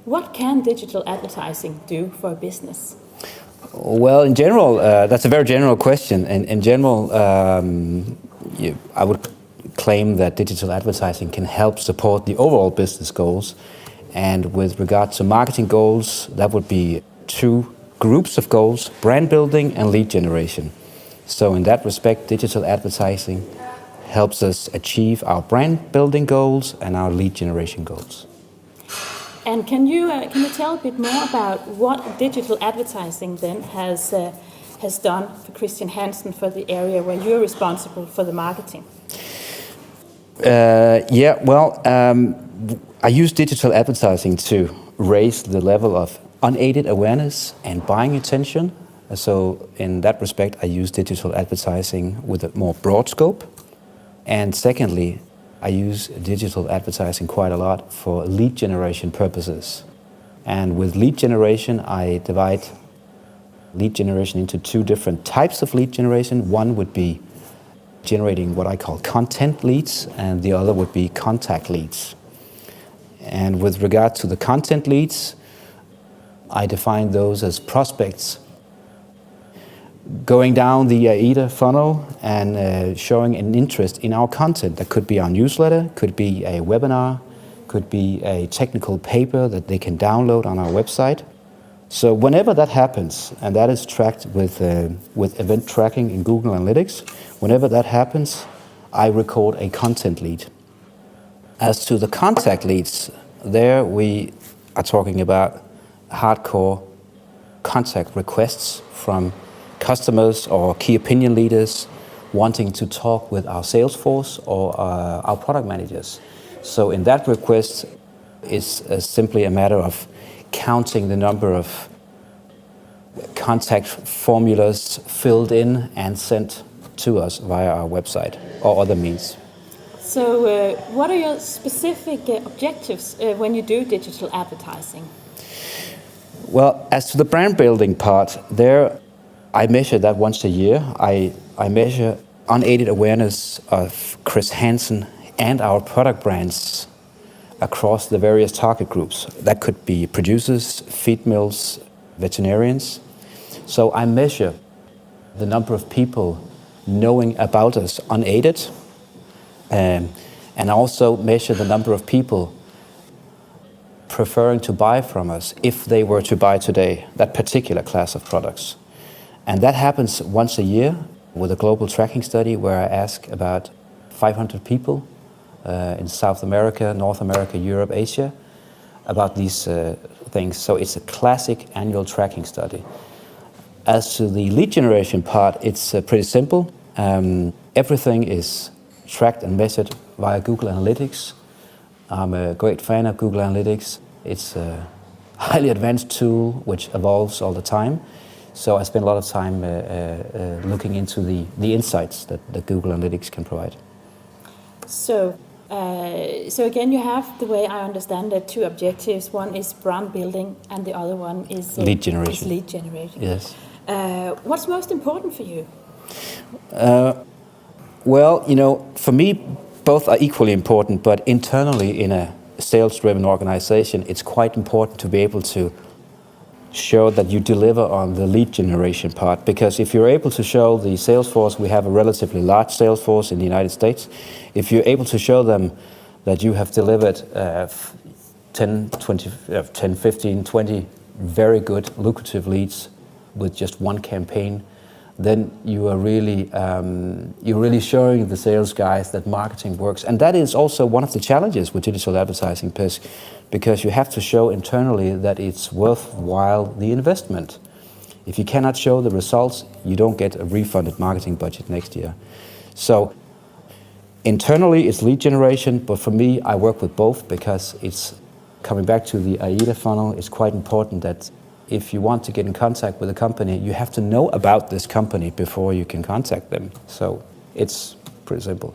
What can digital advertising do for a business? Well, in general, that's a very general question. In general, I would claim that digital advertising can help support the overall business goals. And with regard to marketing goals, that would be two groups of goals: brand building and lead generation. So in that respect, digital advertising helps us achieve our brand building goals and our lead generation goals. And can you tell a bit more about what digital advertising then has done for Chr Hansen, for the area where you're responsible for the marketing? I use digital advertising to raise the level of unaided awareness and buying intention. So in that respect, I use digital advertising with a more broad scope. And secondly, I use digital advertising quite a lot for lead generation purposes. And with lead generation, I divide lead generation into two different types of lead generation. One would be generating what I call content leads, and the other would be contact leads. And with regard to the content leads, I define those as prospects going down the AIDA funnel and showing an interest in our content. That could be our newsletter, could be a webinar, could be a technical paper that they can download on our website. So whenever that happens, and that is tracked with event tracking in Google Analytics, whenever that happens, I record a content lead. As to the contact leads, there we are talking about hardcore contact requests from customers or key opinion leaders wanting to talk with our sales force or our product managers. So in that request, it's simply a matter of counting the number of contact formulas filled in and sent to us via our website or other means. So what are your specific objectives when you do digital advertising? Well, as to the brand building part, there I measure that once a year. I measure unaided awareness of Chr Hansen and our product brands across the various target groups. That could be producers, feed mills, veterinarians. So I measure the number of people knowing about us unaided, and also measure the number of people preferring to buy from us if they were to buy today that particular class of products. And that happens once a year with a global tracking study where I ask about 500 people in South America, North America, Europe, Asia about these things. So it's a classic annual tracking study. As to the lead generation part, it's pretty simple. Everything is tracked and measured via Google Analytics. I'm a great fan of Google Analytics. It's a highly advanced tool which evolves all the time. So I spend a lot of time looking into the insights that Google Analytics can provide. So again, you have, the way I understand it, two objectives. One is brand building, and the other one is lead generation. Yes. What's most important for you? Well, for me, both are equally important, but internally in a sales-driven organization, it's quite important to be able to show that you deliver on the lead generation part. Because if you're able to show the sales force, we have a relatively large sales force in the United States, if you're able to show them that you have delivered 10, 15, 20 very good, lucrative leads with just one campaign, then you are really showing the sales guys that marketing works. And that is also one of the challenges with digital advertising, because you have to show internally that it's worthwhile the investment. If you cannot show the results, you don't get a refunded marketing budget next year. So internally it's lead generation, but for me I work with both, because it's coming back to the AIDA funnel. It's quite important that if you want to get in contact with a company, you have to know about this company before you can contact them. So it's pretty simple.